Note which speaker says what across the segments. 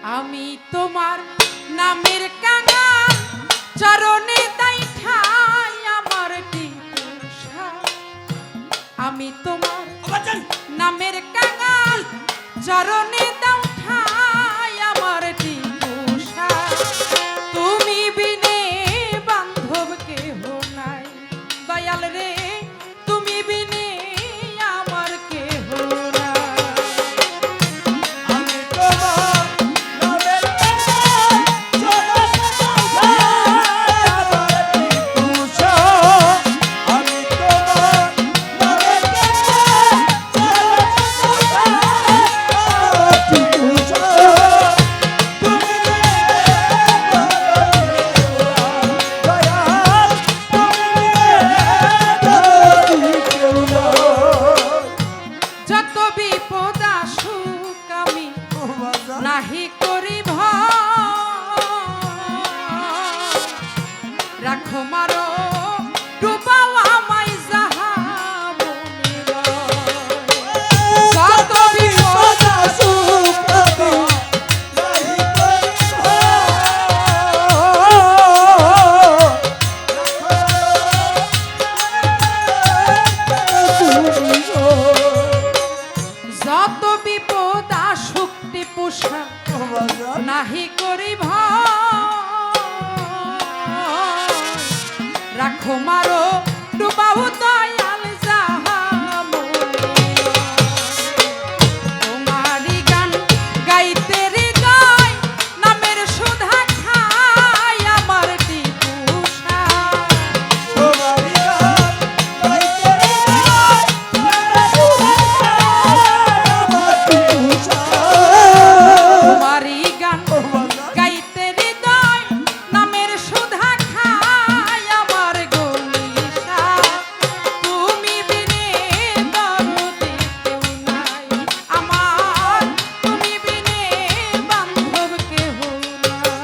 Speaker 1: আমি তোমার নামের কাঙাল চরণে তাই ঠাই আমার টিপুষা। আমি তোমার নামের কাঙাল চরণে দাও ঠাই আমার টিপুষা। তুমি বিনে বান্ধব কেহ নাই দয়াল রে, তুমি বিনে আমার কেহ নাই। নাহি করি রাখো মারো ডুবাও আমায় যাহা যত বিপদ আসুক যত বিপদ আসুক টিপুষা নাহি করি রাখো মারো ডুবাও দয়াল যাহা তোমারি গান গাইতে হৃদয় নামের সুধা খাই আমার টিপুষা। তোমারি গান গাইতে হৃদয় নামের সুধা খাই আমার গলিসা। তুমি বিনে দরদি কেউ নাই আমার, তুমি বিনে বান্ধব কেহ নাই।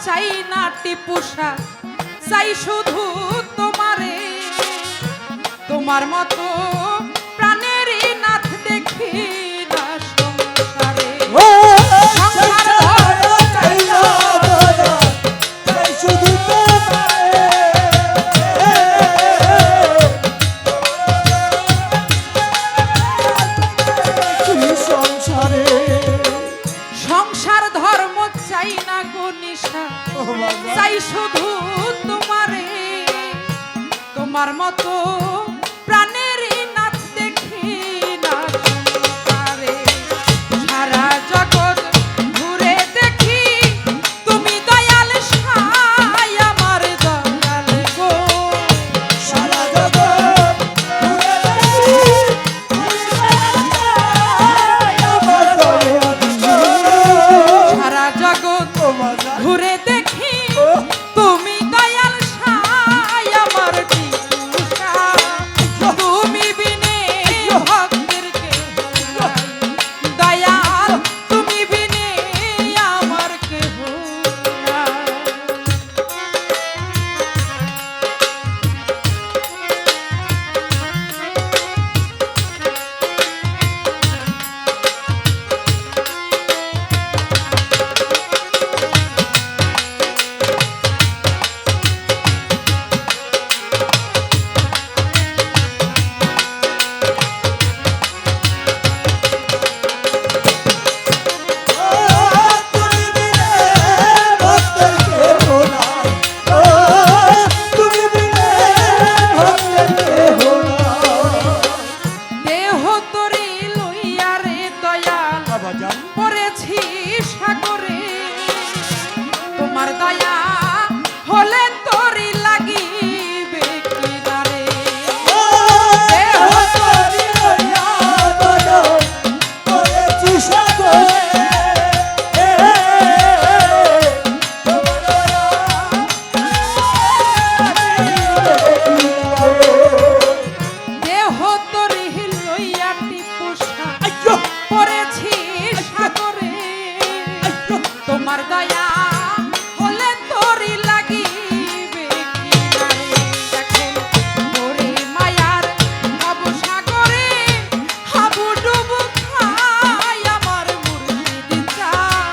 Speaker 1: চাই না টিপুষা, চাই শুধু তোমারে, তোমার মতো প্রাণের নাথ দেখি না সংসারে। সংসার ধর্ম চাই না, চাই শুধু তোমারে, সংসারে। সংসার ধর্ম চাই না গো নিশা, চাই শুধু তোমারে, তোমার মতো প্রাণের নাথ দেখি না সংসারে। সারা জগৎ ঘুরে দেখি তুমি দয়াল সাই আমার দয়াল গো। সারা জগৎ ঘুরে দেখি আমার দয়াল গো। সারা জগৎ ঘুরে দেখি তুমি দয়াল সাই আমার টিপুষা। সাগরে তোমার দয়া হলে তোরি লাগিবে কিনারে দেহ তোরি লইয়া
Speaker 2: বদন করেছি সাগরে
Speaker 1: দেহ তোরি লইয়া টিপুষা পড়েছি সাগরে তোমার দয়া হলে তোরি লাগিবে কিনারে দেখো তোরে মায়ার ভব সাগরে হাবু ডুবু খাই আমার মুর্শিদ চায়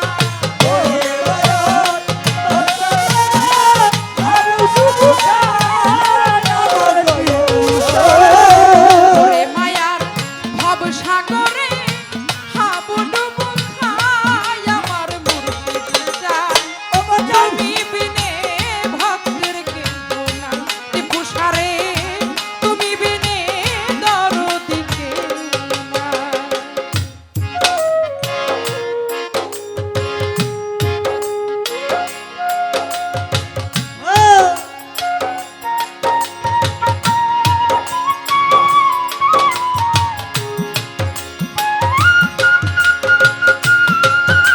Speaker 1: তোরে মায়ার ভব সাগরে হাবু ডুবু খাই আমার মুর্শিদ চায় তুমি বিনে ভক্তের কেহ নাই টিপুষারে তুমি বিনে দরদি কেহ নাই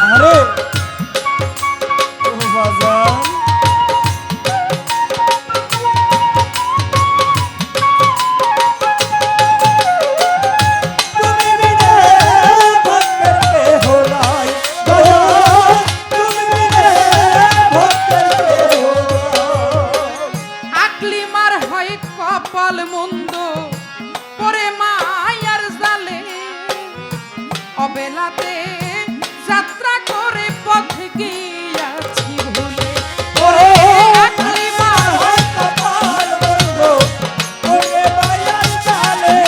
Speaker 2: আরে ও বাজান তুমি বিনে ভক্তের কেহ নাই দয়াল তুমি বিনে ভক্তের কেহ নাই
Speaker 1: আকলিমার হয় কপাল মন্দ পরে মায়ার জালে অবেলাতে যাত্রা করে পথ গিয়াছি ভুলে ওরে আকলিমার হয়
Speaker 2: কপাল বন্ধ ওরে মায়ার জালে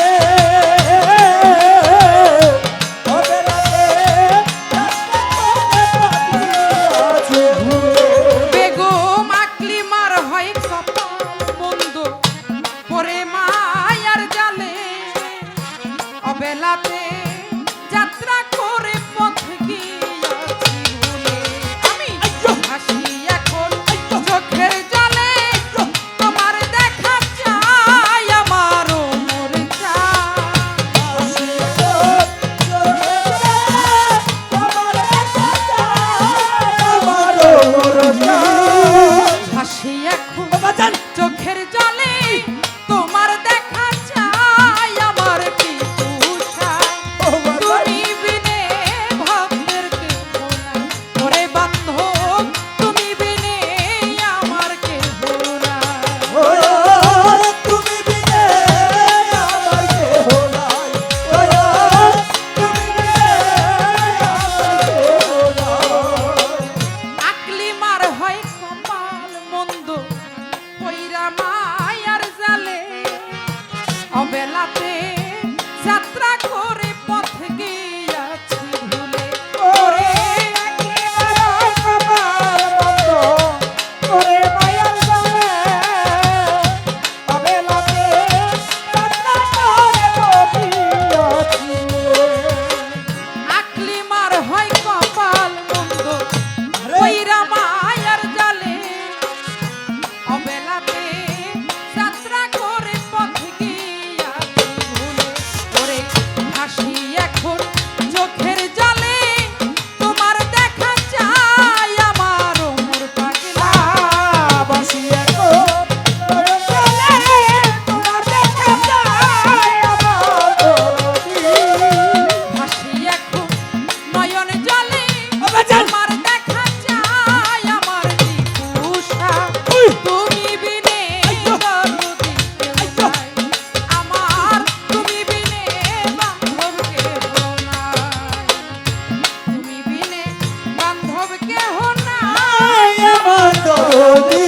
Speaker 2: অবেলাতে আছে ভুলে
Speaker 1: বেগম আকলিমার হয় কপাল মন্দ পরে মায়ার জালে অবেলাতে যাত্রা করে পথ গিয়াছি ভুলে আমি হাসি এখন চোখের জলে তোমার দেখা চাই আমারও মোর চাই হাসি এখন চোখের জলে তোমার দেখা চাই আমার টিপুষা তুমি বিনে ভক্তের কেহ নাই ওরে বান্ধব তুমি বিনে আমার কেহ নাই
Speaker 2: তুমি বিনে আমার কেহ নাই তুমি বিনে আমার কেহ নাই
Speaker 1: আকলিমার হয় কপাল মন্দ পইরা মায়ার জালে অবেলাতে যাত্রা করে পথ গিয়াছি ভুলে ওরে আকলিমার হয় কপাল মন্দ
Speaker 2: ওরে মায়ার জালে অবেলাতে যাত্রা করে বসিয়াছি
Speaker 1: আকলিমার হয় কপাল মন্দ পইরা মায়ার জালে অবেলাতে যাত্রা করে পথ গিয়াছি ভুলে ওরে হাসি এখন চোখের জলে তোমার দেখা চাই আমার মোর পাগলা
Speaker 2: বসিয়া গো চলে তোমার দেখা যায় আমার দরদি
Speaker 1: হাসি এখন নয়ন জলে
Speaker 2: বাজান।
Speaker 1: তোমার দেখা চাই আমার টিপুষা তুমি বিনে দরদি কেহ নাই আমার তুমি বিনে বান্ধব কেহ নাই তুমি বিনে বান্ধব কেহ নাই
Speaker 2: আমার দরদি